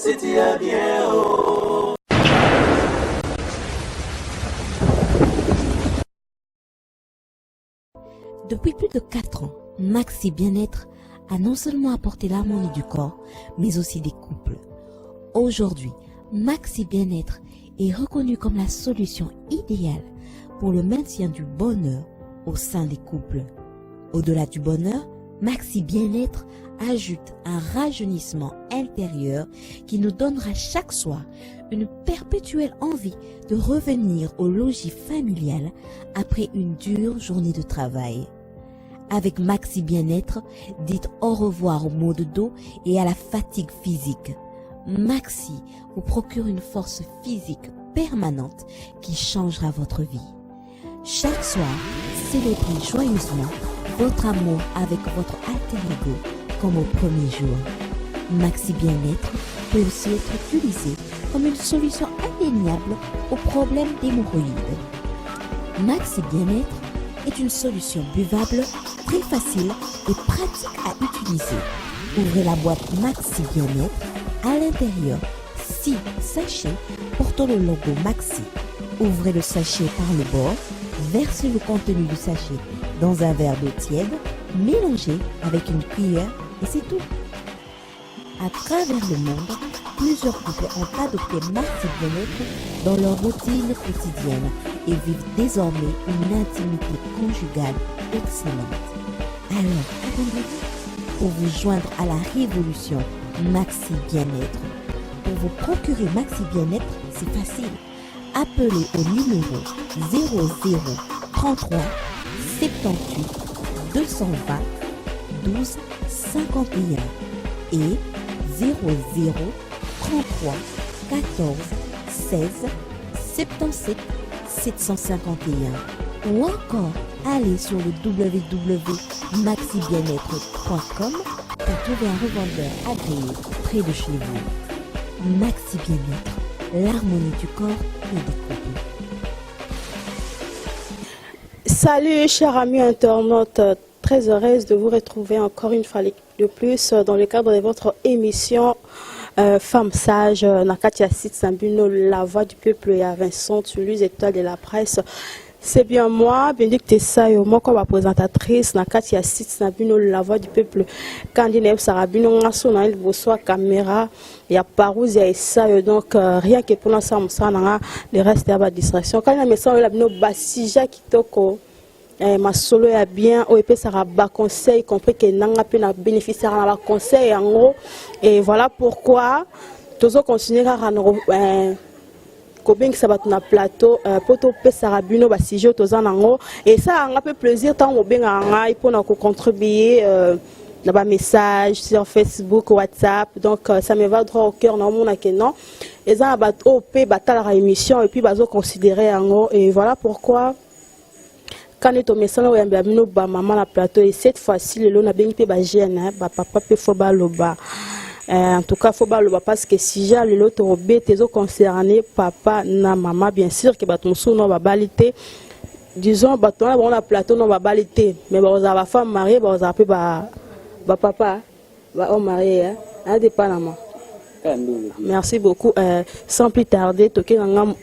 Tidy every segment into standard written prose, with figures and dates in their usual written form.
Depuis plus de 4 ans, Maxi Bien-être a non seulement apporté l'harmonie du corps, mais aussi des couples. Aujourd'hui, Maxi Bien-être est reconnu comme la solution idéale pour le maintien du bonheur au sein des couples. Au-delà du bonheur, Maxi Bien-être ajoute un rajeunissement intérieur qui nous donnera chaque soir une perpétuelle envie de revenir au logis familial après une dure journée de travail. Avec Maxi Bien-être, dites au revoir aux maux de dos et à la fatigue physique. Maxi vous procure une force physique permanente qui changera votre vie. Chaque soir, célébrez joyeusement votre amour avec votre alter ego comme au premier jour. Maxi Bien-être peut aussi être utilisé comme une solution indéniable aux problèmes d'hémorroïdes. Maxi Bien-être est une solution buvable, très facile et pratique à utiliser. Ouvrez la boîte Maxi Bien-être. À l'intérieur, 6 sachets portant le logo Maxi. Ouvrez le sachet par le bord, versez le contenu du sachet dans un verre d'eau tiède, mélangez avec une cuillère et c'est tout. À travers le monde, plusieurs couples ont adopté Maxi Bien-être dans leur routine quotidienne et vivent désormais une intimité conjugale excellente. Alors, attendez-vous pour vous joindre à la révolution Maxi Bien-être. Pour vous procurer Maxi Bien-être, c'est facile. Appelez au numéro 00 33 78 220 12 51 et 00 33 14 16 77 751 ou encore allez sur le www.maxibienêtre.com pour trouver un revendeur agréé près de chez vous. Maxi Bien-être, l'harmonie du corps et des couples. Salut chers amis internautes, très heureuse de vous retrouver encore une fois de plus dans le cadre de votre émission Femmes sages, Nakatia Sit Sambino, la voix du peuple et à Vincent Toulouse, étoile de la presse. C'est bien moi, Bénédicte Sayo, moi comme présentatrice, Nakatia Sit Sambino, la voix du peuple, Candine Sarabino, Nasso, Naïl Bossoa, caméra, il y a Parouze, il y a Sayo, donc rien que pour l'instant, le reste est à la distraction. Quand il y a un message, il y a un basija qui toko. Ma solo est bien, OEP sera bas conseil, compris que n'anga peut bénéficier de conseil en gros. Et voilà pourquoi tous ceux continuer à Kobeng sabat na plateau poto pe sarabino ba sujet tous en gros. Et ça a un peu plaisir tant au ben anga pour nous contribuer dans ba message sur Facebook, WhatsApp. Donc ça me va droit au cœur non mon non. Et ça ba OP batala la émission et puis bazo considérer en gros. Et voilà pourquoi quand on met ça, on a mis maman la plateau et cette fois-ci, le lot n'a bien pas gêné, papa peut faut baloba. En tout cas, faut baloba parce que si j'ai le lot au bé, t'es concerné, papa, na maman, bien sûr que baton sous non va baliter. Disons, baton là, on a plateau non va baliter. Mais on a la femme mariée, on a peu papa, on marié, hein, des Panama. Merci beaucoup. Sans plus tarder, toquer dans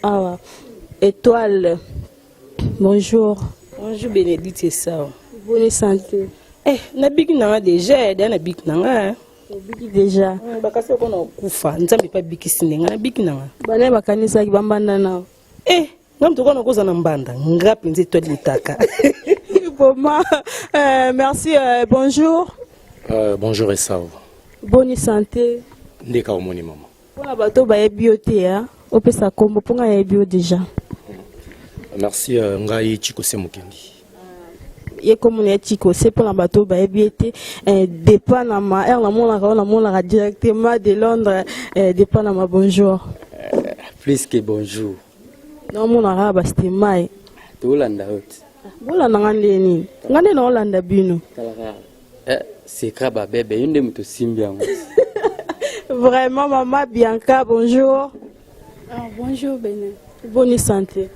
étoile. Bonjour. Bonjour Bénédicte, c'est ça. Bonne santé. Eh, na big nanga déjà, na big nanga. Big déjà. Bakasi ko na kufa, nzambe pa big sinenga na big nanga. Bana bakanisa kibambanda na. Eh, ngam to kono koza na mbanda, ngapi nze to litaka. Bon, merci, bonjour. Bonjour Esau. Bonne santé. Ndeka omoni mama. Pona bato ba ebioté hein. Opesa kombo ponga ya ebio déjà. Merci ngai Chiko Semukendi. Ye comme on est Chiko, c'est pour la bateau ba ebioté dépend na ma air la mona directement de Londres dépend na ma bonjour. Plus que bonjour. Non mon arabe c'était mai. To Hollanda hot. Bola na ngande ni. Ngande na Hollanda bino. C'est kraba bébé yunde muto simbiango. Vraiment maman Bianca, bonjour. Bonjour Béné. Bonne santé.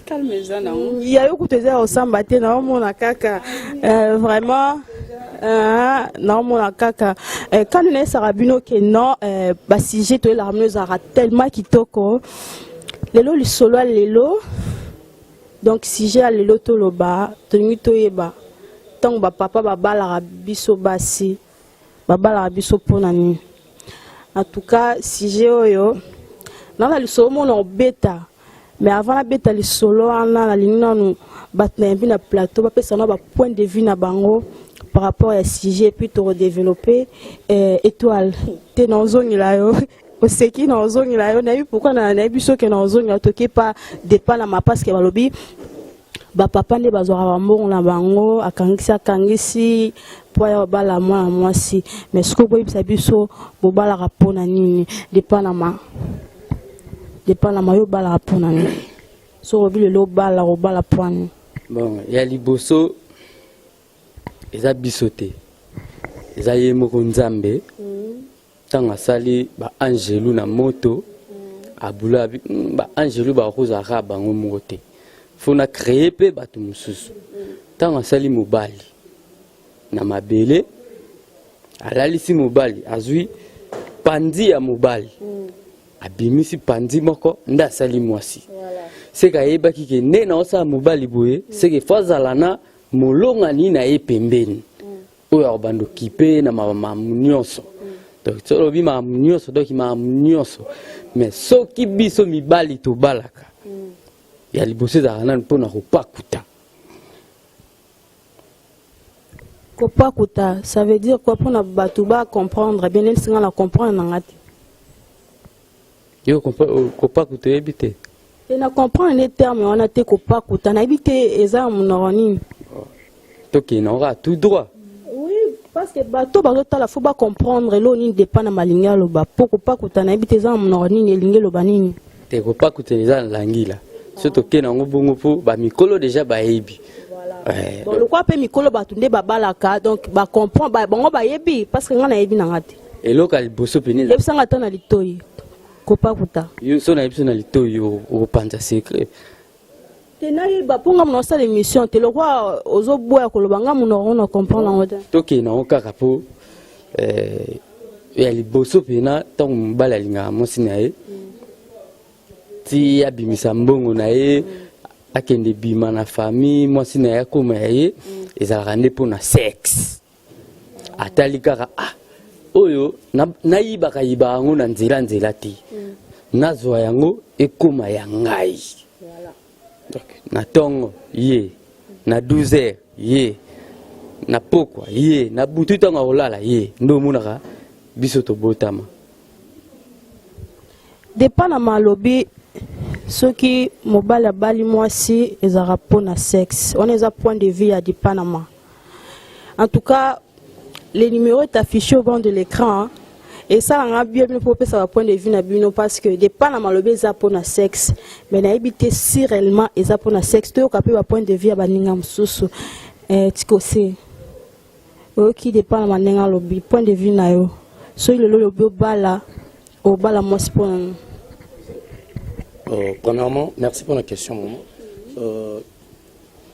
Calme-toi. Il y a eu beaucoup de gens au Sambaté, vraiment. Non, mon kaka. Quand on est sarabino que non, bah si j'ai tout l'armée zara tellement kitoko. Lelo li solo lelo. Donc si j'ai lelo to loba, tenu to yeba. Tant ba papa baba la biso basi. Baba la biso ponani. En tout cas, si j'ai oyo. Non la li solo mon bêta. Mais avant la bêta li solo ana la ligne nous batna na plateau ba pesa na ba point de vue na bango. Par rapport à si j'ai pu te redévelopper étoile t'es dans zone là yo c'est qui dans zone là yo n'a eu pourquoi n'a eu ce que dans zone là toqué pas dépend la ma parce que ba lobby ba papa ne bazora bango na bango akangisi poya ba la moi si mais ce que boy bisa biso bo ba la rapona nini dépend la ma yo ba la rapona nini so obi le ba la poine bon ya liboso eza bisote eza ye moko nzambe tanga sali ba angelu na moto abula ba angelu ba kozaka bango mote fona créer pe bato mususu tanga sali mobali na mabele alalisi mobali azui pandi ya mobali abimisi pandi moko nda sali mwasi seka yeba kike ne na osa mobali boye seke fazalana molonga ni na ye pembeni oyo bando kipe na mama nyonso donc solo bi ma nyonso donc ma nyonso mais soki biso mibali to balaka ya liboso za nan pona ko pakuta ça veut dire quoi pour na batu ba comprendre bien elle singa la comprendre ngati yo ko pakuta ebite et na comprendre les termes on a te ko pakuta na ebite eza mononi. Ok, on aura tout droit. Oui, parce que bateau la faut pas comprendre l'eau ni dépend de ma ligne lo ba poko pas kutana ibite za mnoni ni ligne lo banini. Te ko pas kutana langila. Surtout que na ngobongo po ba mikolo déjà ba yebi. Voilà. Bon le quoi pe mikolo ba tunde ba balaka donc ba comprendre ba bongo ba yebi parce que ngana yebi na ngati. Et local bosso peni. Le sanga tana litoyi. Ko pas kuta. Yo so na yebso na litoyi o panja secret. Tenayi ba ponga mno sa l'émission te le quoi ozo boya ko lobanga mno on comprend la ngota. Toke na okaka po ya liboso pena tant mbala linga mosina ye. Ti abimisa mbongo na ye akende bima na famille mosina ya koma ye ezalaka nde pona sexe. Atali kaka oyo nayibaka yiba yango na nzela ti nazwa yango ekoma ya ngai. Donc, na tongo ye na 12h ye na pokwa ye na butu tonga olala ye ndo munaka biso to botama dépend na malobi ceux qui mobile bali mwasi ezara pona sexe on est à point de vue à Panama. En tout cas les numéros est affiché au bord de l'écran hein? Et ça on a bien pour ça point de vue na bino parce que dépend na malobi za pona sexe mais na habité si réellement eza pona sexe to kapé ba point de vue ba ninga mususu tikose qui dépend na manenga lobi point de vue na yo so ile lobi obala moi c'est pour premièrement merci pour la question maman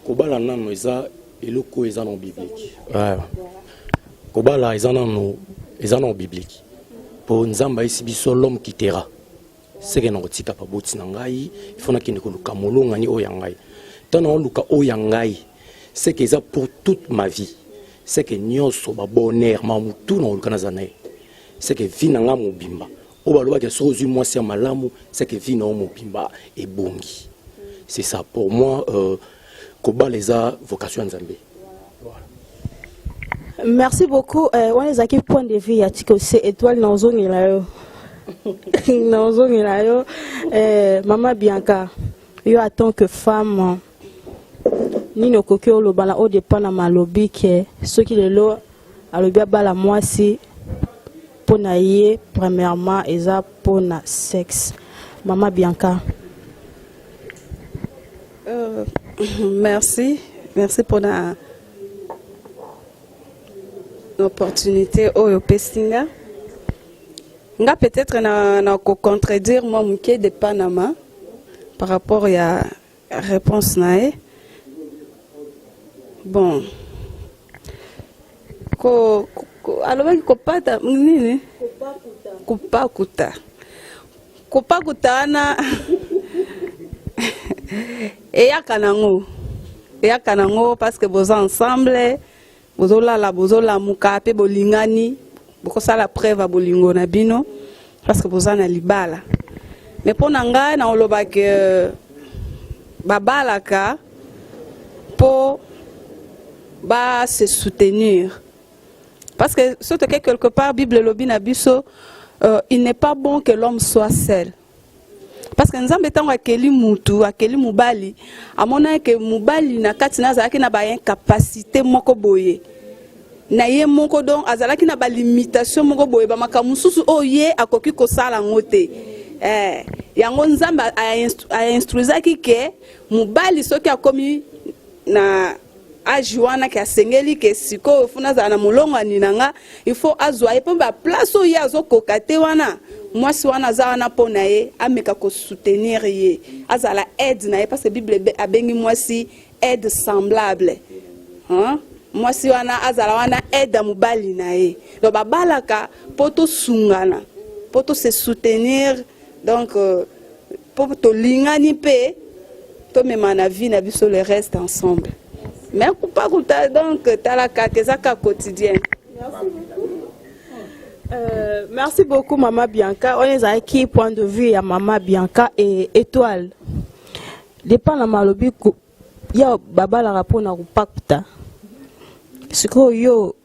kobala nano eza eloko eza non biblique kobala eza non biblique pour nzamba isi biso l'homme quittera c'est que non tika pa boti na ngai il faut na kende ko luka molonga ni oyangai tana on luka oyangai c'est que ça pour toute ma vie c'est que nyonso ba bonheur mamutu na luka na zanae c'est que vie na nga mobimba o ba loba ke sozu moi c'est malamu c'est que vie na mobimba et bongi c'est ça pour moi kobala eza vocation nzambe. Merci beaucoup. On est à quel point de vue à Tikose étoile dans zone là dans zone là maman Bianca yo en tant que femme ni no kokyo lo bala au dépend na malobi que ce qui le lo alobi bala moi si pona yé premièrement eza pona sexe maman Bianca. Merci pour la opportunité au pestinga nga peut-être na contredire moi muke de Panama par rapport à la réponse nae bon alobaki kopata nini kopakuta wana eyaka nango parce que boza ensemble bozolala bozolamuka mpe bolingani bokosala preuve ya bolingo na bino parce que boza na libala mais mpo na ngai naolobaki babalaka mpo se soutenir parce que surtout que quelque part Bible lobi na biso il n'est pas bon que l'homme soit seul. Parce que nzambe tango akeli mutu akeli mubali amona ke mubali na kati na azalaki na ba incapacité moko boye na ye moko donc azalaki na ba limitation moko boye ba makamususu oye akoki kosala ngote yango nzambe a instruisaki ke mubali soki akomi na ajuana ke asengeli ke siko funa za na mulongo aninanga il faut azwa e pe ba place oye azokoka te wana mwasi wana za wana pona ye ameka ko soutenir ye azala aide na ye parce que Bible abengi mwasi aide semblable mwasi wana azala wana aide mubali na ye donc babalaka poto sungana poto se soutenir donc poto lingani pe to mema na vie na biso le reste ensemble mais pas donc talaka kezaka quotidien. Merci beaucoup Maman Bianca. On est à qui point de vue à Maman Bianca et Étoile. Dépend la malobi ya baba la rapport na kupakta. Ce que yo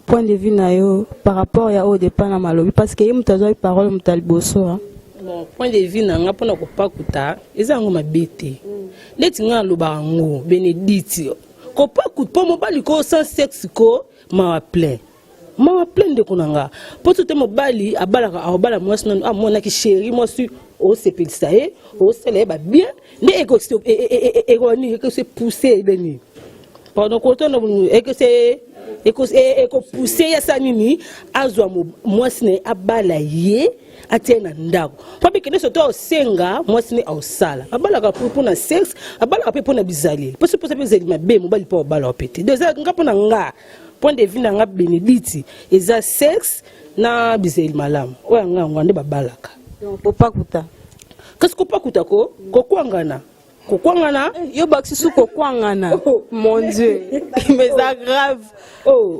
point de vue na yo par rapport ya au dépend la malobi parce que yim tazo parole mutaliboso. Bon point de vue na nga pona kupakta ezango mabete. Leti nga loba ngo Benedictio. Kopakuta po mobali ko sans sexe ko ma plein de konanga po tout mobali abala moi sinon amona ki chéri moi su o sepelisa e o sele ba bien ne eko se pousser beni pendant que temps eko pousser ya sanini azwa moi sinon abala ye atena ndako po bikene soto osenga moi sinon osala abala ka pour na sexe abala ka pour na bizali po se bizali mabe mobali po abala opete déjà ngapo na nga point de vue na Benedicti eza sexe na bizeli malamu oya nga ngwande babalaka donc kopakuta kasi kopakuta ko kokwangana yo baksisu kokwangana mon dieu mais ça grave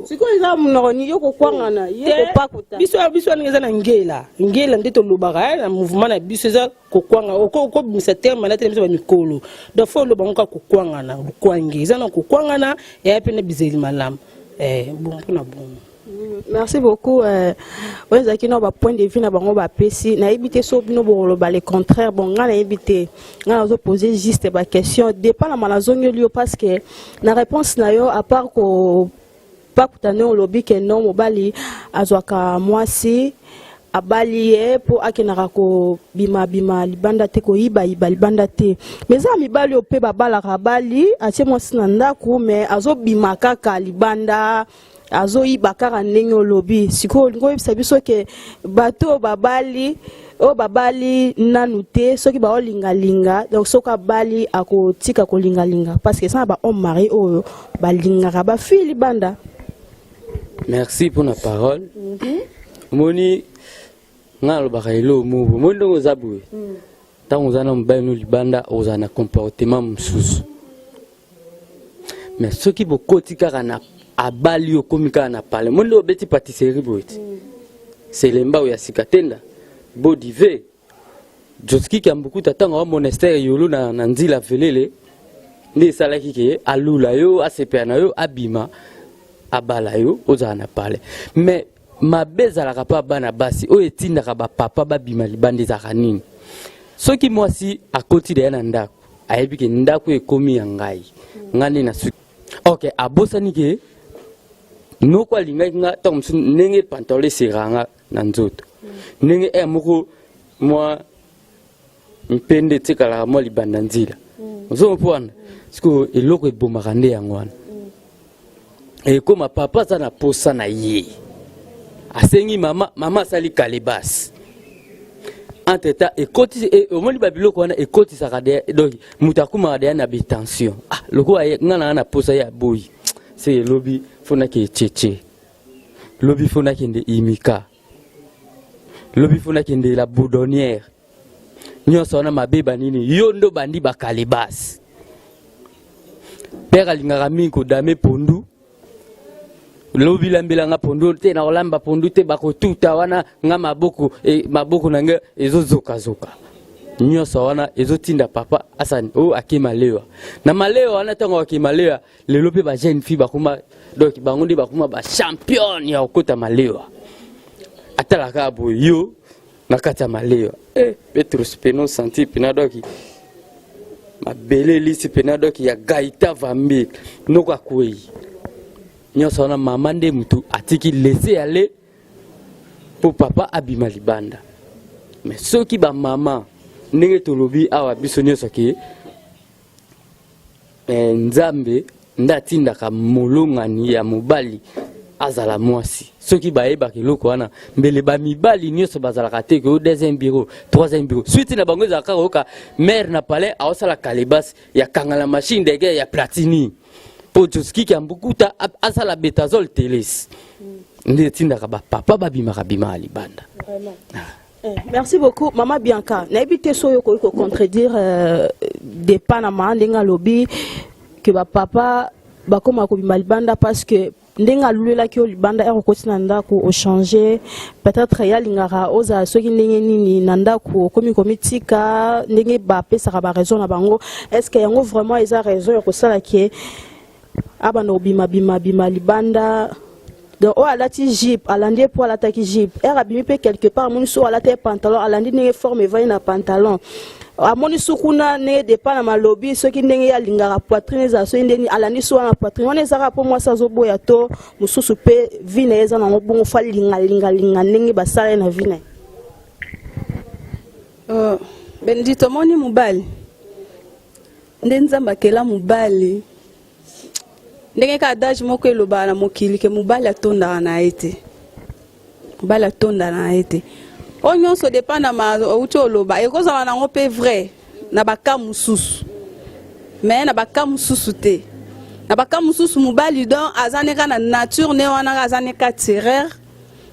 siko eza mnoni yo kokwangana ye kopakuta biso ngeza na ngela ndeto lobaka na mouvement na biso eza kokwanga ko bimisa terme na biso ba mikolo do fo loba ngoka kokwangana kwangi eza na kokwangana ya pe na bizeli malamu bon. Merci beaucoup. On est qui n'ont point de vue na bango ba pesi na éviter so bino bon le contraire bon nga na éviter nga na poser juste ba question dépend la malazonyo lio parce que na réponse na yo à part ko pas kutane on lobby que non mobali azwaka mwasi abali pour akenaka ko bima libanda te ko iba libanda te mais ça mibali ope babala kabali atie mwasi na ndako mais azo bima kaka libanda azo iba kaka ndenge olobi siko ngo yebisa biso ke bato babali nanu te soki ba olinga donc soka bali akotika ko linga parce que ça ba homme mari oyo balingaka ba fille libanda. Merci pour la parole. Moni ngalo bakailo mubu mondo ngozabwe tango zana mbano libanda ozana comportement msusu mais ceux qui bokoti kaka na abali okomika na pale mondo beti pâtisserie boiti c'est lemba ya sikatenda bodive joski kambukuta tango wa monastère yolo na nzila velele ndi salaki ke alula yo asepena yo abima abala yo ozana pale mais mabeza la kapa bana basi o etinda ka ba papa ba bima libande za kanini soki mwasi akoti de na ndako ayebi ke ndako ekomi ya ngai ngani na su OK abosa nike no kwa linga nga tom nenge pantole seranga na nzoto nenge moko moi mpende tikala mo libanda nzila zo mpona siko eloko ebomaka nde yangwana koma papa za na posa na ye asengi mama sali kalebas entre-temps ekoti omoni babiloko wana ekoti sakade donc mutakuma de na tension loko ngana na posa ya boy c'est lobby fona ke cheche lobi fona kende imika lobi fona kende la boudonnière nyonso wana mabeba nini yo ndo bandi bakalebasi père alingaka mingi kodame pondu lobi lambelanga pondu te na olamba pondu te bakotuta wana nga maboko na nga ezozokazoka nyonso wana ezotinda papa asani o akemalewa na malewa wana ntango akemalewa lelo mpe ba jeune fille bakoma donc bango nde bakoma ba champion ya kokota malewa atalaka boye yo na kati ya malewa Petro Speno senti pena doki mabele lisi pena doki ya gaita vambi noko akwei nyonso wana mama nde mutu atiki laisser aller pour papa abima libanda mais soki ba mama ndenge tolobi awa biso nyonso ke nzambe ndatindaka molongani ya mobali azala mwasi soki bayebaka eloko wana mbele bamibali nyonso bazalaka te ke deuxième bureau troisième bureau suite na bango ezalaka koyoka mare na palais aosala kalebasi ya kangala machine de guerre ya platini mpo joskiki ya mbukuta asala betazole teles nde etindaka bapapa babimaka bima ya libanda. Merci beaucoup, Maman Bianca. N'habitez soyo ko contredire des Panama ndenga lobby que papa bakoma ko bimalibanda parce que ndenga lula ki olibanda ero kotina ndako o changer peut-être ya lingara oza soki ndenge nini nandako komi komitika ndenge ba pesa ba raison na bango est-ce que yango vraiment ils a raison ya kosala ki abana obima bima libanda. Donc, oh, elle a dit jeep, elle a dit pour la taki jeep. Elle a bien quelque part, mon sou, elle a dit pantalon, elle a dit n'est forme et vaille na pantalon. À mon sou, kuna n'est de pas dans ma lobby, ceux qui n'est pas lingara poitrine, ça, ceux qui n'est pas la sou à la poitrine. On est à pour moi, ça, zobo ya to, mon sou soupe, vine, ça, n'a bon, fa linga, n'est pas ça, na vine. Bendito, moni mubali. Ndenzamba kela mubali. Ndenge ka adage moko eloba na mokili ke mobali atondaka na ye te mobali atonda na ye te oyo nyonso dépend na outi oloba ekozala nango mpe vrai na baka mosusu mais na baka mosusu te na baka mosusu mobali don aza neka na nature ne wana aza neka tireur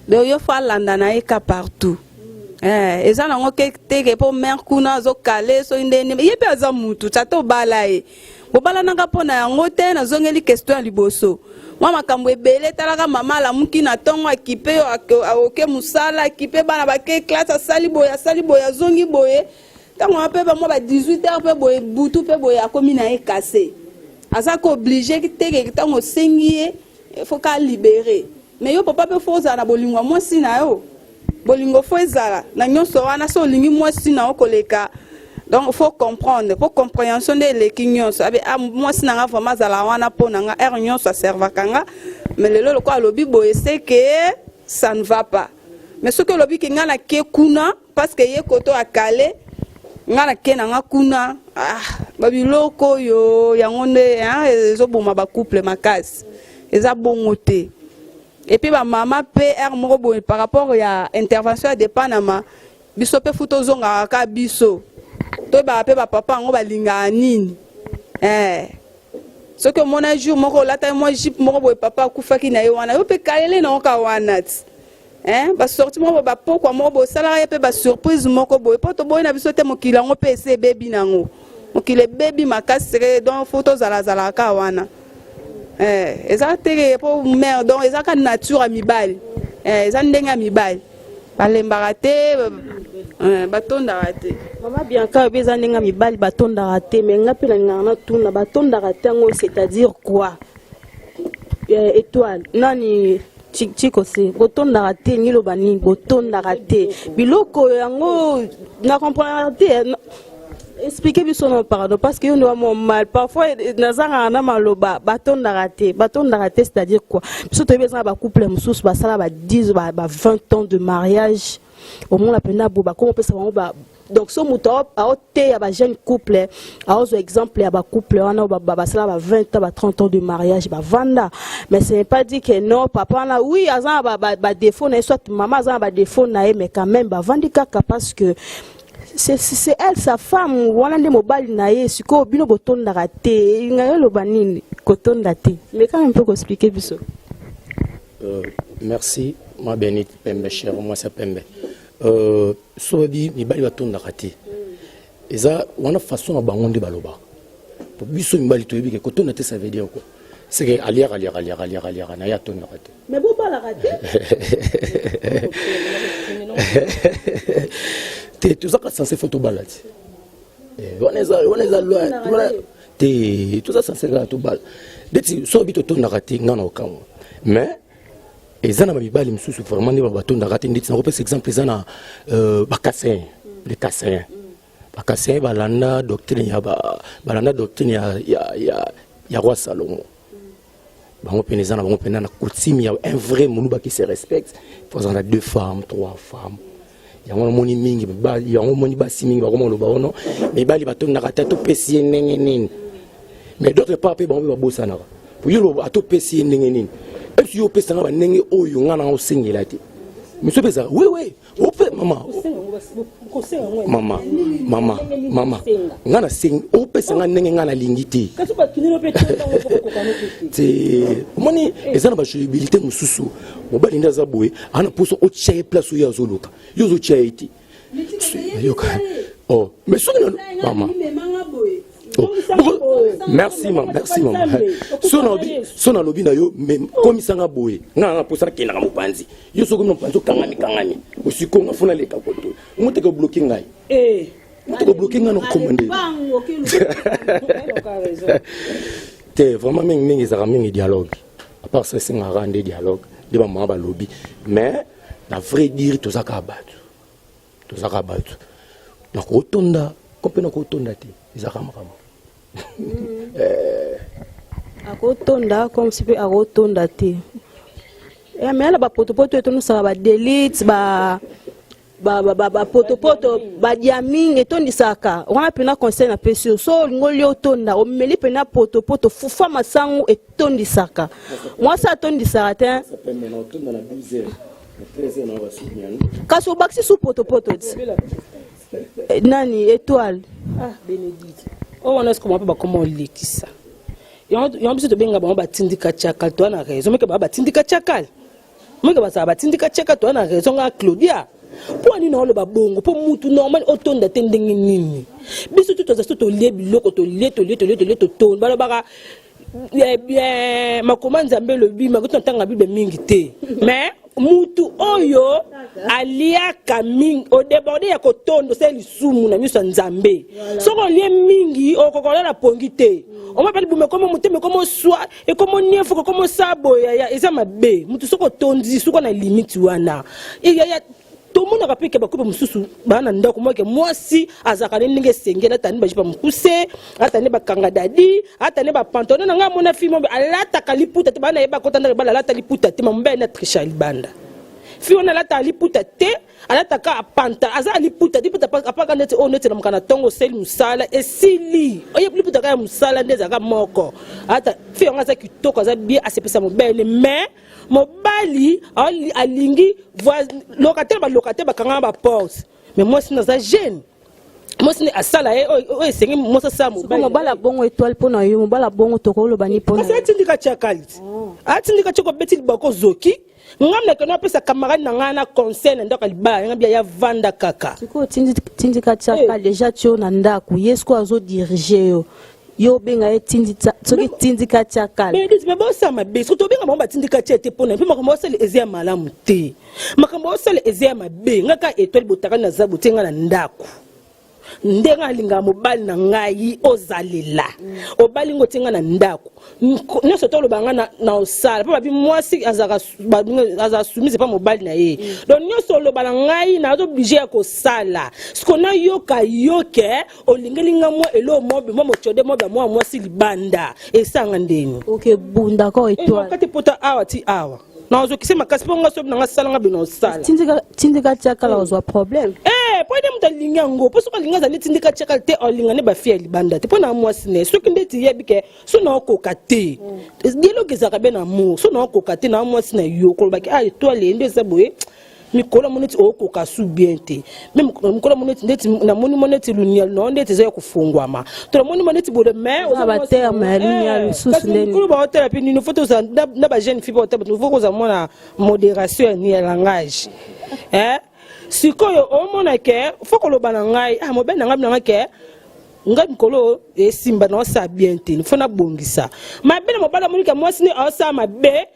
de oyo fo alanda na ye ka partout eza nango teke mpo mare kuna azokale so ndeni ye mpe aza mutu ata obala ye bobala nanga pona yango te nazongeli question ya liboso mwa makambo ebele talaka mama alamuki na ntongo akipe aoke mosala akipe bana bake classe asali boye azongi boye ntango mpe bamwa ba 18 heures mpe boye butu mpe boye akomi na ye kase aza ko oblige teke ntango osengi ye fo ka libere mais yo papa mpe fo ozala na bolingo ya mwasi na yo bolingo fo ezala na nyonso wana so olingi mwasi na yo koleka. Donc il faut comprendre, pour compréhension de l'équilibre. Moi si nanga vraiment zala wana po nanga ernion ça serva kanga, mais le quoi lobby boy c'est que ça ne va pas. Mais ce que lobby ki ngana ke kuna parce que ye koto akale ngana ke nanga kuna babiloko yo yangonde hein ezo boma ba couple makasi. Eza bongote. Et puis ba mama pe moko boy par rapport à intervention de Panama biso pe futo zonga ka biso. Ba papa ngo balinga nini ce que mon jour moko lata moi jip moko boy papa kufaki na yo wana yo pe kalele na oka wana ba sorti moko ba pokwa moko bo sala ye pe ba surprise moko boy poto boy na biso te mokila ngo pe ese baby nango mokile baby makasere donc photo zala ka wana eza teke po mère donc eza ka nature amibali eza ndenga mibali balembaka te batondaka te. Maman Bianca beza ndenga mibali batondaka te mais ngapi na ngana tuna batondaka te ngo c'est-à-dire quoi étoile nani chiko se botondaka te ngilo bani botondaka te biloko yango na comprendre te. Expliquez biso non pardon parce que on doit mon mal parfois nazanga na maloba batondaka te c'est-à-dire quoi biso to beza ba couple mususu ba sala ba 10 ba 20 ans de mariage au moins la pena boba comment peut savoir donc ce muto a ôté ya ba jeune couple a autre exemple ya ba couple wana ba sala ba 20 ans ba 30 ans de mariage ba vanda mais ce n'est pas dit que non papa na oui azan ba défaut na soit maman azan ba défaut na mais quand même ba vandi kaka parce que c'est elle sa femme wana nde mobali na ye siko bino botondaka te ngayo loba nini kotonda te mais quand même peut expliquer biso Merci, ma bénite, Pembe, cher, moi c'est Pembe. Sobi, mi bali baton na kati. Et ça, on a façon à bangonde baloba. Pour biso mi bali toyebi que koton na te ça veut dire quoi? C'est que alière, na ya ton na kati. Mais bon pas la rater. T'es tout ça quand censé photo balade. On est loin. T'es tout ça censé là tout bal. Dès sobi to ton na kati ngana okamo. Mais et ça n'a pas bibali msusu vraiment ne baton na kati nditi na repère exemple ça na bakassin les cassins. Bakassin balanda doctrine ya ya roi Salomon. Bango peneza na bango penana coutume ya un vrai muluba qui se respecte. Faut en a 2 femmes, 3 femmes. Ya ngona moni mingi ba ya ngona moni basi mingi ba ko molo ba ono. Mais bali baton na kati to pesi nengeni. Mais d'autres pas pe bango ba bosana. Pour yo ato pesi nengeni. Et si yo pesi na ba nenge oyo ngana o singela ti. Monsieur Pesa, oui, ope maman. Ngana sing ope sanga nenge ngana lingiti. C'est moni ezana ba jouabilité mususu. Mobali ndaza boye, ana poso o tchaye place ya zoluka. Yo zo tchaye ti. Oh, mais maman. Oh. Merci maman. Sona lobi na yo même comme sanga boye. Nga posa kena mopanzi. Yo soko no panzo kangami. Osiko nga fona le kakoto. Mote ko bloquer ngai. Mote ko bloquer nga no commander. T'es vraiment mingi za mingi dialogue. À part ça c'est un rendre dialogue. De ba mama lobby. Mais la vraie dire to zaka batu. Donc otonda, kompena ko otonda te. Zaka makama. Akotonda comme si peut akotonda te. Mais là ba potopoto eto no sa ba delete ba potopoto ba diaming etondi saka. On a pena conseil na pesio so ngoli otonda o meli pena potopoto fufa masangu etondi saka. Moi ça etondi saka te. Ça peut maintenant otonda na 12h. 13h na ba souvenir. Kaso baxi sous potopoto. Nani étoile. Bénédicte. Oh, on a ce qu'on appelle comment l'étissa. Et on a besoin de bien avoir un tindika chakal, toi on a raison, mais que bah tindika chakal. Mais que bah ça bah tindika chakal, toi on a raison à Claudia. Pour nous non le babongo, pour mutu normal autant d'attendre nini. Biso tout ça tout lié biloko to lié to ton. Bala bara bien ma commande zambe le bi ma ko tanga bi be mingi te. Mais mutu oyo alia kaming o débordé ya kotondo c'est lisumu na miso nzambe soko lie mingi o kokola la pongite on m'appelle bume comme mutu mais comme soit et comme niefo comme sabo ya eza mabe mutu soko tondi soko na limite wana ya tout le monde a rappelé que beaucoup de mususu bana ndako moke mwasi azakane ninge sengela tani ba jipa mukuse atane ba kangadadi atane ba pantalon nga mona fi mombe alata kaliputa te bana yeba kota ndaka bala lata liputa te mambe na trisha libanda fi ona lata liputa te alata ka panta aza liputa liputa apaka nete onete na mkana tongo seli musala esili oye liputa ka musala ndeza ka moko ata fi ona za kitoko aza bien asepesa mobele mais mobali alingi locataire ba kanga ba porte mais moi c'est na jeune moi c'est asala o esengi moi ça mobala bongo étoile pona yo mobala bongo tokolo bani pona ça tindika chakali atindika choko beti bako zoki ngamna ke no pesa camarade na ngana conseil na ndaka liba ngabia ya vanda kaka siko tindika chakali déjà tio na ndaku yesko azo diriger yo benga etindita soki tindika chakala mais dis bo ça ma be soto benga mamba tindika chete pona pe makambo sele ezia malamu te makambo sele ezia mabe ngaka étoile botaka na zabu tenga na ndaku ndenga linga mobali na ngai ozalela obali ngotenga na ndako nyoso to lobanga na osala pa bi mwasi azaka soumise pa mobali na ye donc nyoso lobala ngai na zo obligé ya kosala siko na yoke olingelinga mo elo mobe mo mochode mobe mo mwasi libanda esanga ndeni OK bunda ko étoile kati pota awa ti awa na zo kise makasi ponga so na sala ngabe na osala tindika chakala ozwa problème po ide muta lingango po soka lingaza ne tindika chakala te olinga ne ba fie libanda te po na mwasi ne soki ndeti yebike so na okoka te dialogue ezaka be na amour so na okoka te na mwasi na yo kolobaki étoile ende eza boye mikolo moneti okoka su bien te même mikolo moneti ndeti na moni moneti lunia no ndeti za kufungwama to na moni moneti bode mais ba terme lunia lususu ndeni mikolo ba hotel puis nous faut ça na ba jeune fille ba hotel nous faut ko za mona modération ni langage sikoyo omona ke faut ko loba na ngai mobe na ngai ke nga mikolo simba na sa bien te faut na bongisa mabe na mobala monika mwasi ni asa mabe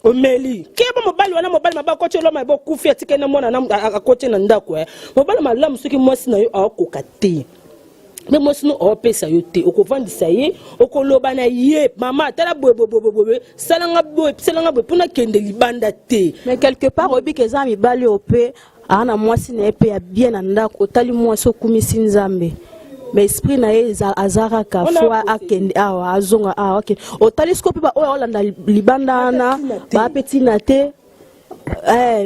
omeli keba mobali wana mobali maba koche lo mabo kufi atike na mona na akoche na ndako mobali malamu soki mwasi na yo akoka te mais mwasi no opesa yo te okovandisa ye okoloba na ye mama tala boye salanga boye pona kende libanda te mais quelque part obi ke za mibali ope ana mwasi na epe ya bien na ndako tali mwasi okumisi nzambe mais esprit na ye azara ka fois akende awa azonga awa akende otali scope ba oyo olanda libanda na ba petit na te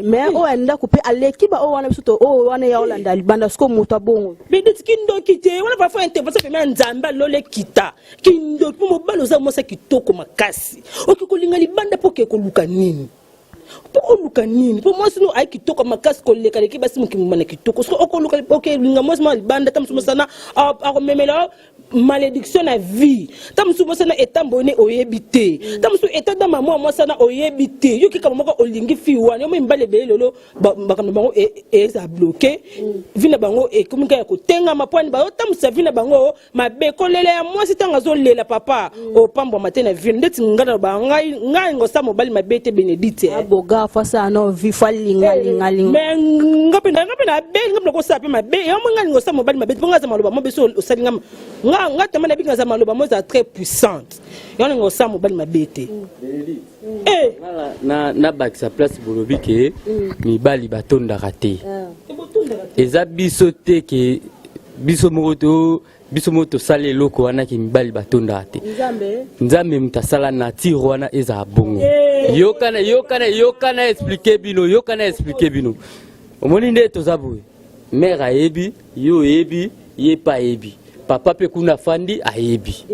mais o enda couper aleki ba o wana biso o wana ya olanda libanda sco moto bongo bidit kindo kite wana ba fa intervention pe nzamba lole kita kindo mo balo za mo sa kitoko makasi okikolinga libanda poke ko luka nini pokoluka nini po mwasi no ai kitoko makasi koleka leki basi mukimana kitoko so okoluka okay linga mwasi ma libanda tamsumo sana akomemela malédiction na vie tamsumo sana etambone oyebite tamsu etada mama mwasi sana oyebite yoki kama moko olingi fi wana yo mbale be lolo bakamba bango eza bloqué vina bango e komika ya kotenga mapwani ba tamsa vina bango mabe kolele ya mwasi tanga zo lela papa o pambo matena vina ndeti ngana ba ngai ngosa mobali mabete Benedite boga fasa no vi falinga mais ngapi na be ngapi ko sape mabe yo ngani ngosa mobali mabete ponga za maloba mobeso osalinga nga tamana binga za maloba moza très puissante yo ngosa mobali mabete na bakisa place bolobi ke mibali batonda raté eza biso te ke biso moto sale loko wana ki mibali batonda te nzambe mutasala na tiro wana eza bongo yokana expliquer bino omoni nde tozaboye mère ayebi yo yebi ye pa yebi papa pe kuna fandi ayebi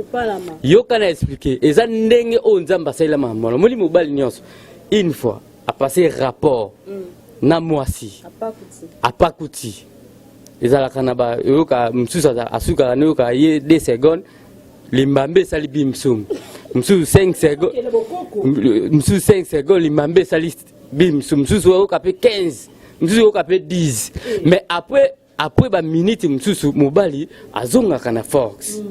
yokana expliquer eza ndenge o nzambe asala mamona omoni mobali nyonso une fois a passé rapport na mwasi apakuti ezalaka na ba yoka msusa asuka na yoka ye 2 secondes limbambe sali bimsum msu 5 secondes msu 5 secondes limbambe sali bimsum msu yoka pe 15 msu yoka pe 10 mais après ba minute msu mobali azonga kana fox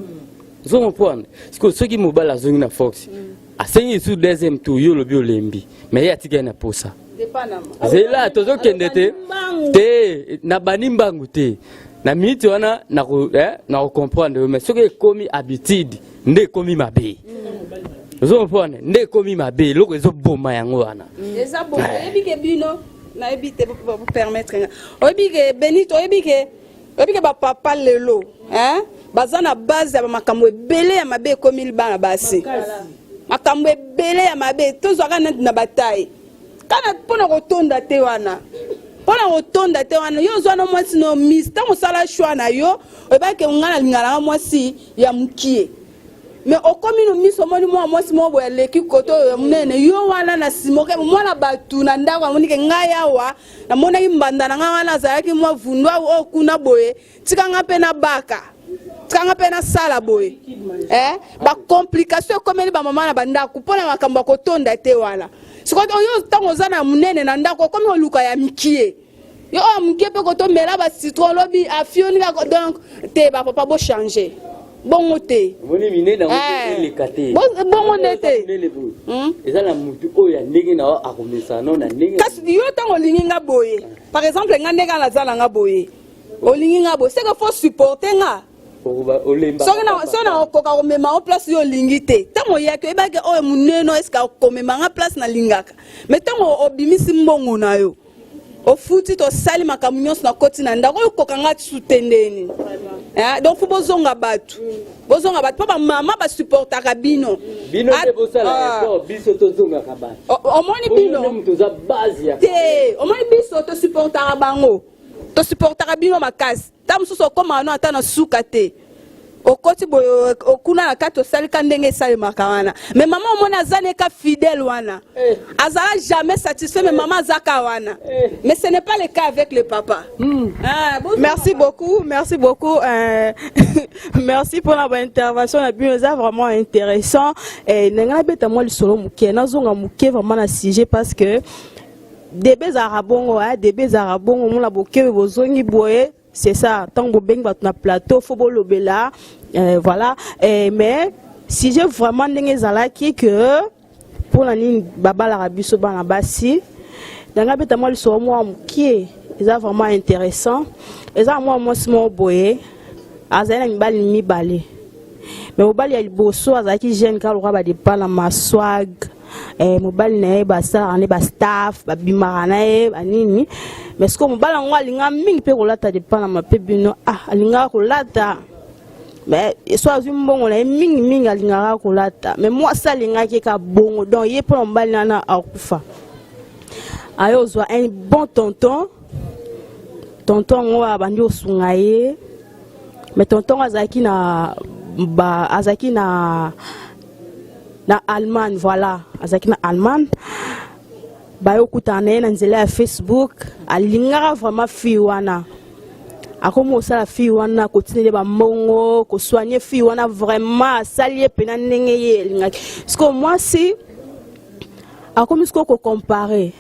zongo point ce qui mobali azonga na fox asengi sur deuxième tour yo lobi olembi mais ya tika na posa zela tozo kende te na banimbangu te na minute wana na comprendre mais ce que komi habitude nde komi mabe zo mpone nde komi mabe loko ezo boma yango wana eza bon ebike bino na ebite pour permettre ebike Benito ebike ba papa lelo bazana base ya makambo ebele ya mabe komi libana basi makambo ebele ya mabe tozwaka na bataille kana pona kotonda te wana yo zwana mwasi no miss tango sala choix na yo ebake ngana lingala mwasi ya mukie mais okomi no miss omoni mwasi mo boya leki koto munene yo wana na simoke mwana batu na ndako amonike ngaya wa na mona imbanda na ngana zayaki mwa vundwa o kuna boye tikanga pe na baka tikanga pe na sala boye ba complication komeli ba mama na bandako pona makambo kotonda te wana sikoto yo tango zana munene na ndako komi oluka ya mikie yo mukie pe koto mela ba citron lobi afioni ka donc te ba papa bo changer bongo te moni mine na le kate bongo nete eza na mutu oya ndenge na akomesa no na ndenge kasi yo tango lingi nga boye par exemple nga ndega na zala nga boye olingi nga boye c'est que faut supporter nga soki na okoka komema o place yo olingi te ntango oyaki oyebaki oyo muneno eske akomema nga place nalingaka mais ntango obimisi mbongo na yo ofuti tosali makambo nyonso na koti na ndako oyo okoka nga sutendeni donc fo bozonga bato mpo bamama basupportaka bino omoni bino te omoni biso tosupportaka bango tosupportaka bino makasi ta mosusu okoma no ata na suka te okoti boy okuna na kati osali ka ndenge esali makawana mais maman omona azane ka fidèle wana azala jamais satisfait mais maman azaka wana mais ce n'est pas le cas avec le papa. Merci beaucoup merci pour la bonne intervention la bien vraiment intéressant et nengana beta moi le solo muke nazonga muke vraiment na sujet parce que des arabongo des arabongo mon la boke bozongi boye. C'est ça, tant que vous avez un plateau, faut le là, voilà. Mais si j'ai vraiment des zalaki que pour la ligne baba l'Arabie Saoudite en bassi, dans la bête moi le soir moi qui est vraiment intéressant. Et ça moi c'est boye, azana une balle mi balé. Mais au bal il y a le bosso azaki jeune car le roi de pas la maswag. Mobile na ba sa ane ba staff ba bimarana ba nini mais ce que mobile ngo alinga mingi pe kolata de pana mape bino alinga kolata mais soit mbongo na mingi alinga kolata mais moi ça alinga ke ka bongo donc ye pour mobile nana akufa ayo zwa un bon tonton ngo abandi osunga ye mais tonton azaki na Allemagne, voilà. Azaki na Allemagne. Bayo kutane na nzela ya Facebook. Alingara vraiment fi wana. Akomo sala fi wana continuer ba mongo, ko soigner fi wana vraiment salier pena ndenge ye lingaki. Parce que moi si akomi sko ko comparer.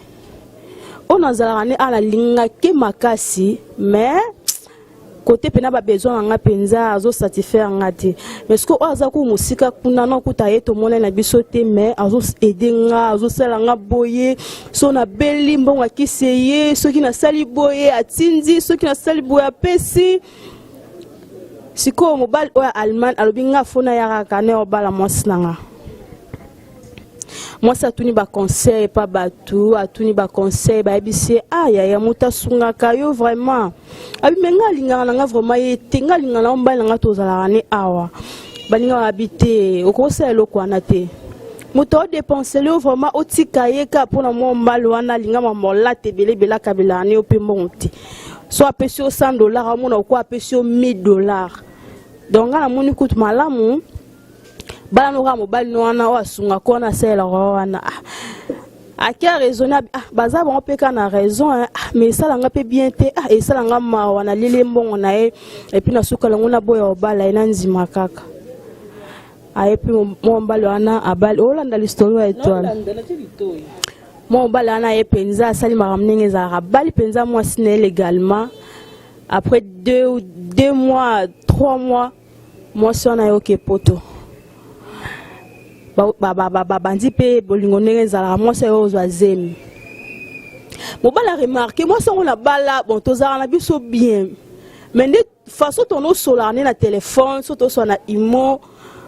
On azala ne ala lingaki makasi mais côté pena ba besoin nga penza azo satisfaire ngati mais ce que oza ku musika kuna na kuta yeto mona na bisote mais azo aider nga azo sala nga boye so na beli mbongo akiseye so ki na sali boye atindi so ki na sali boye apesi siko mobile o Allemagne alobi nga fona ya kana obala mosnanga moi ça tuni ba conseil pas batou atuni ba conseil ba ebisi ya muta sunga kayo vraiment abi menga linga nga vraiment yetenga linga na mbala nga tozala ne awa balinga habiter okosa eloko wana te muto dépenser le vraiment otika yeka pona mo mbalo wana linga mamola te bela kabila ne opimongti so apesio $100 amona ko apesio $1000 donc na moni kutu malamu bala no ga mobile no wana o asunga kona sela wana akia raisonnable baza bon peka na raison mais ça langa pe bien te et ça langa ma wana lele mbongo na et puis na suka lango na boya obala ina nzima kaka et puis mo mbalo wana abali olanda l'histoire étoile mo mbalo wana e penza sali maramnenge za rabali penza moi siné légalement après 2 mois 3 mois moi sona yoke poto bandi pe bolingo ndenge ezalaka mwasi oyo ozwa zemi mobala remarque mwasi yango na bala bon tozalaka na biso bien mais nde façon tonosolaka nde na telefone so tosola na imo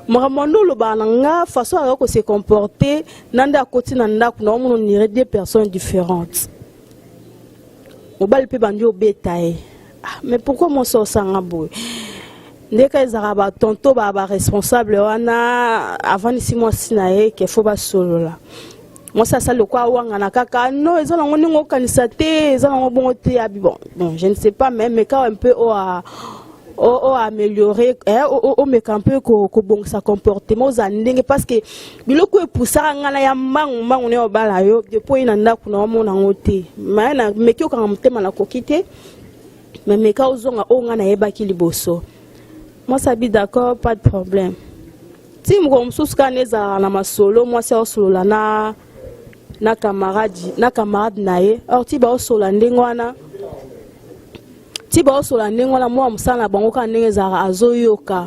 makambo nde olobaka na nga façon azala kose comporter na nde akoti na ndako na omona onire 2 personnes différentes mobali mpe bandi obeta ye mais pourquoi mwasi osanga boye ndeka ezaka ba tonto ba responsable wana avant 6 mois sinaye ke faut ba solola moi ça le quoi wanga na kaka non ezala ngoni ngo kanisa te ezala ngo bongo te abi bon je ne sais pas même mais quand un peu o améliorer o me un peu ko bon sa comportement za ndenge parce que biloko e poussa ngana ya mangu ne obala yo depuis na ndako na mona ngote mais na mekio ka mtema na kokite mais meka ozonga o ngana yebaki liboso. Moi, ça dit d'accord, pas de problème. Si je suis na masolo, moi, c'est solo na camarade nae. Or, si ba solo ndengwana. Si ba solo ndengwana, moi, musana bango ka ndengeza azoyoka.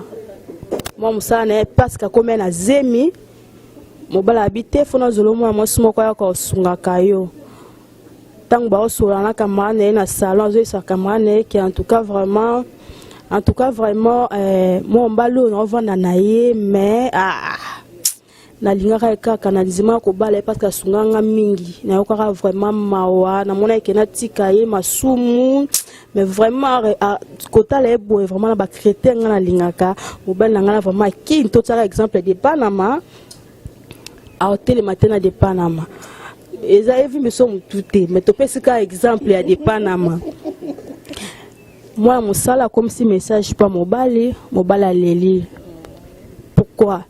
Moi, musana parce que comme na zemi, mobala habité fona zolo moi smoko ya ko sunga kayo. Tant ba solo na camarade na salon, zo sa camarade qui en tout cas vraiment mon ballon on va nanaye mais na linga ka kanalizima ko bala parce que sunganga mingi na yoka vraiment mawa na mona ke na tikaye masumu mais vraiment kota le boy vraiment na ba chrétien na linga ka mobile na ngala vraiment qui to tsara exemple de Panama a hôtel matin de Panama ils avaient vu me sont tout mais to pesi ka exemple ya de Panama moi mosala comme si message pas mobile leli. Pourquoi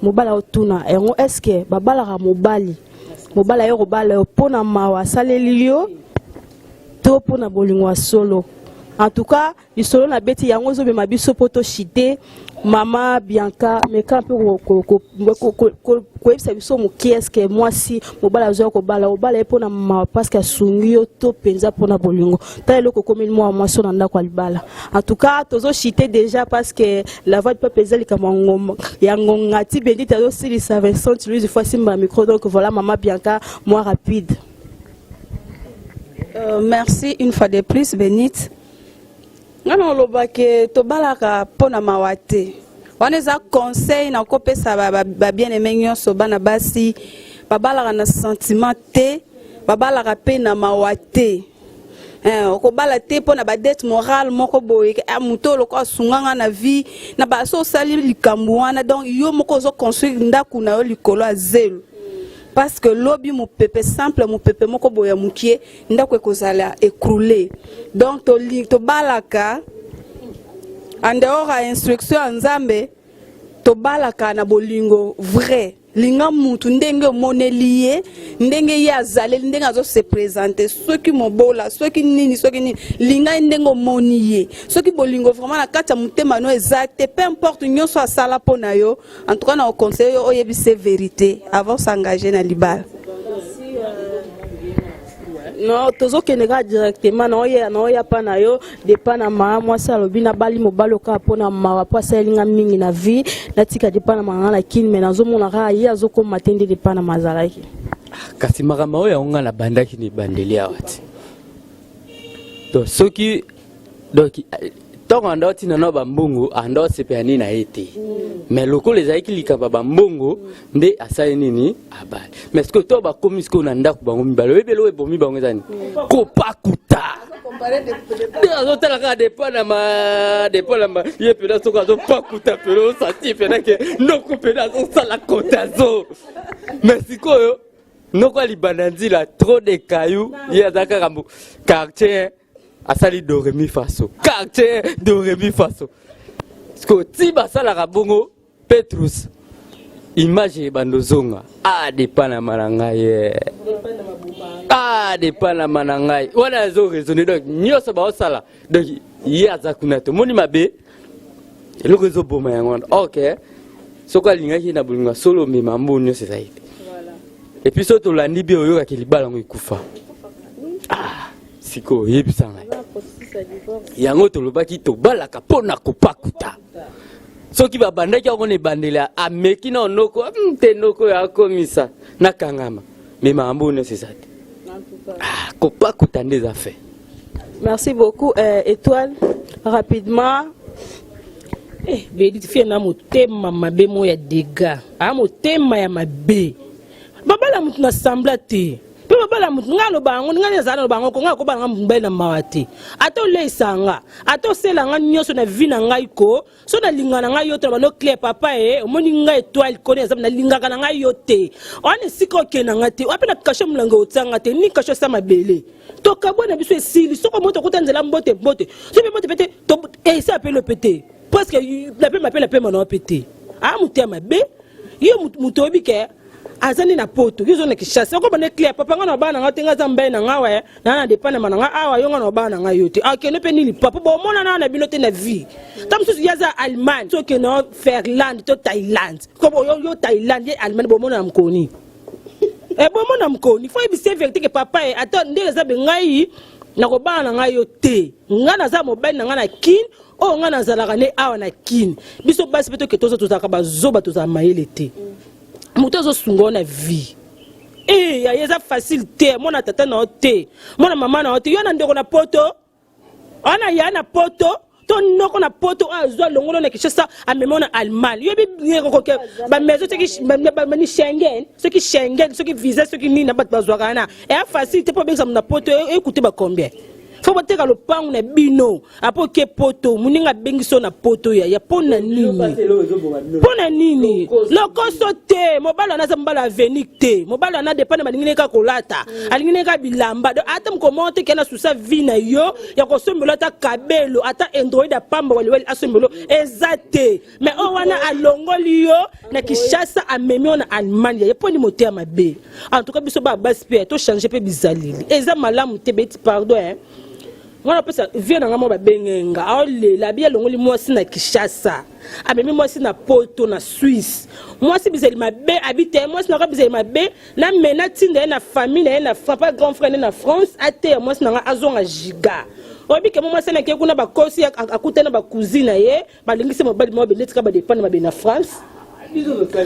mobile otuna est-ce que babala mobile yo bala pona mawa saleli yo to pona bolingwa solo. En tout cas, le solo na beti yango zo be mabiso poto chité Maman Bianca, mais quand on biso moki est-ce que moi si mobala zo ko bala obala pona ma parce que sungio to penza pona bolingo ta loko comme moi so na ndako libala. En tout cas tozo chité déjà parce que la voix de peuple ezali kama ngoma ya ngongati bendi tazo sili sa Vincent lui fois simba micro donc voilà Maman Bianca moi rapide. Merci une fois de plus Bénite. Ngana lobake to balaka pona mawate. Waneza conseil na kopesa ba bien aimé nyonso bana basi babalaka na sentiment te babalaka pe na mawate. Okobala te pona ba dette morale moko boye amuto loko sunganga na vie na baso sali likambu wana donc yo moko zo construire ndaku na yo likolo a zelo. Parce que lobby mon pépé simple mon pépé moko boya mukie ndako ekozala écroulé donc to balaka en dehors à instruction nzambe to balaka na bolingo vrai linga mutu ndenge monelié ndenge ya zale ndenge azo se présenter ceux qui mobola ceux qui nini linga ndenge monié ceux qui bolingo vraiment na kata mutema no exact peu importe nyonso asala pona yo en tout cas na conseil yo oyebise vérité avant s'engager na libala. Non, tozo kenega directement na oya pa na yo de pa na ma moi ça lobi na bali mobalo ka pona ma pa ça linga mingi na vie na tika de pa na manga na kin mais nazo mona ra ya zo ko matende de pa na mazalaki. Kasi magama oya onga na bandaki ni bandeli awati. To soki donc tant ando tina no bambungu ando sepeani na ete. Mais loko les aiki likaba bambungu nde asali nini abali. Mais ce que to ba komi ce qu'on anda ku bango mibalo ebelo e bomi bango zani. Ko pakuta. De azotala ka de pana ma ye pena soka zo pakuta pero sati pena ke noko pena zo sala kotazo. Mais sikoyo noko libananzi la trop de cailloux ye azaka kambu quartier asali do remi faso quartier do remi faso sko tiba sala kabongo Petrus image bandozonga de pana marangaye de pana manangai wana zo raisonner donc nyoso ba osala donc ya zakuna to moni mabe le réseau boma yango OK soka linga na bulinga solo me mambo nyoso zaidi voilà et puis soto landi bi oyo ka kilibala ngo ikufa siko yebisanga yango tolobaki tobalaka pona kopakuta soki babandaki akone bandela ameki na onoko te noko ya komisa na kangama mais mambo ne c'est ça kopakuta des affaires. Merci beaucoup Étoile rapidement Bédit fie na motema mabe mo ya dégâts motema ya mabe babala mutu na sambla te pe babala mutu ngalo bango ngane zana bango ko ngako banga mbe na mawati ato leisanga ato selanga nyoso na vie na ngai ko so na lingana ngai yote na no clé papa omoni ngai Étoile kone za na lingaka na ngai yote one siko kena ngati apena kasho mlanga otsanga te ni kasho sa mabele to kabona biso esili soko moto kutanzela mbote so be moto pete to ça appelle le pété parce que la paix m'appelle la paix mon pété mutema be yo mutobi ke azani na poto yo zone ki chasse ko bana clear papa ngana bana ngatenga zambe na ngawa na dépend na nga awa yo ngana bana nga yote akene pe nini papa bo mona na binote na vie tam susu yaza Allemagne so ke no Finlande to Thailand ko yo Thailand ye Allemagne bo mona mkoni bo mona mkoni faut ebise vérité que papa attends ndele za be ngai na ko bana nga yote ngana za mobile na ngana kin ngana zalaka ne awa na kin biso basi peto ke tozo tozaka bazoba toza mayele te mutozo sungo na vie ya yeza facile te mona tata na te mona mama na te yo na ndeko na poto ona ya na poto to noko na poto azwa longolo na kishasa amemona Allemagne yo bi ko ke ba mezo te ki ba ni Schengen ce qui visa ce qui ni na bat bazwa kana facile te po benza na poto écoutez ba combien faut boteka lopango na bino apo ke poto muninga bengiso na poto ya pona nini lokoso te mobalo na zambala avenir te mobalo na dépend balingine ka kolata alingine ka bilamba ata mkomonte kena susa vina yo ya kosombola ta kabelo ata android apamba wali asombolo ezate mais o wana alongoli yo na Kishasa amemio na Allemagne ya poni moteur mabe en tout cas biso ba base pe to changer pe bizalili eza malamu te beti pardon hein ngwana pesa vient na ba bengenga ole la bia longoli mwasi na Kishasa amemi mwasi na Poto na Suisse mwasi bizali mabe habite mwasi na ka bizali mabe na mena tinda na famille na pas grand frère na France ate mwasi na azonga giga obi ke mwasi na ke kuna ba kosi akutana ba cousine ye balingisi mobali mobile tika ba dépendre mabe na France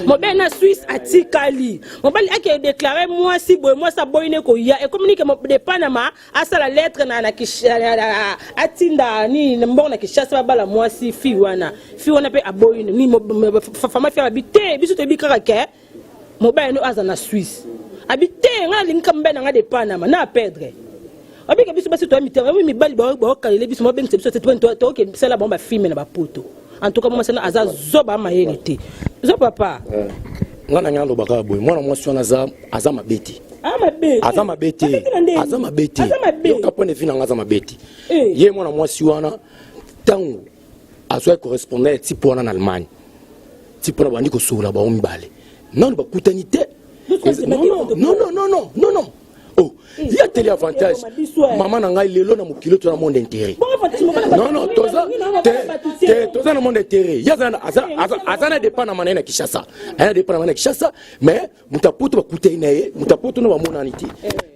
mobile na Suisse atikali mobile ake déclarer moi si boy moi sa boy ne ko ya e communique mo de Panama asa la lettre na Kishasa atinda ni mbona na Kishasa bala moi si fi wana pe aboy ni fama fi habiter biso te bikaka ke mobile no aza na Suisse habiter ngala linka mbena nga de Panama na perdre obike biso basi to mitere mi bali ba kalele biso mo beng biso te to ke sala bomba filme na ba poto en tout cas moi c'est aza zoba mayelite zo papa ngana nyando baka boy mwana mwasi wana aza mabeti aza mabeti yo kapone vina ngaza mabeti ye mwana mwasi wana tango azwa correspondant tipo wana na Allemagne tipo na bandi ko sola ba ombale non ba kutanite non oh, il y a télé avantage. Maman n'a lelo na mukilo to na monde intérêt. Non, toza na monde intérêt. Ya azana dépend na manena Kishasa. Ana dépend na manena Kishasa, mais mutapoto ba kutai na ye, mutapoto no ba monaniti.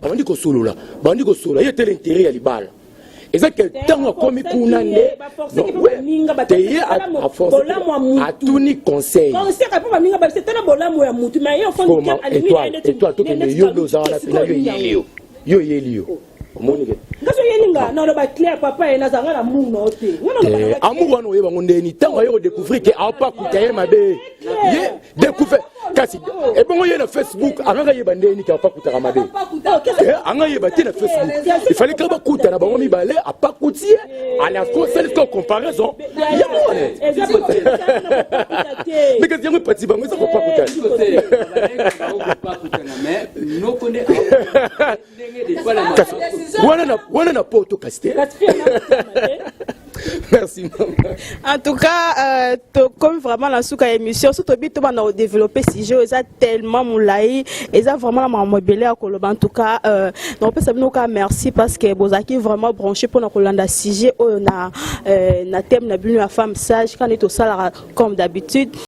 Bandi ko solola, il y a télé intérêt ya libala. Eza que tango komi kuna nde teye a force atuni conseil ka pa minga ba c'est na bolamo ya mutu mais yo fond qui alimine et toi to que yo no za na pena yo yelio omonike ngaso yelinga na ba clair papa ena zanga na muno te amu wana oyeba ngondeni tango yo découvrir que a pas kutaye mabe ye découvrir kasi e bongo ye na Facebook anga yeba ndeni ka pas kutaka mabe anga yeba te na Facebook il fallait que ba kuta na bango mibale a pas kutie à la cause comparaison ya mo mais que yango pati bango ça ko pas kutana mais no konde wana na poto kasté. Merci maman. En tout cas, comme vraiment la souka émission, surtout bito bana au développer si jeu ça tellement moulai et ça vraiment la maman belé à Koloba. En tout cas, non peut savoir nous merci parce que bozaki vraiment branché pour na Kolanda CG on a na thème na binu à femme sage quand est au salaire comme d'habitude.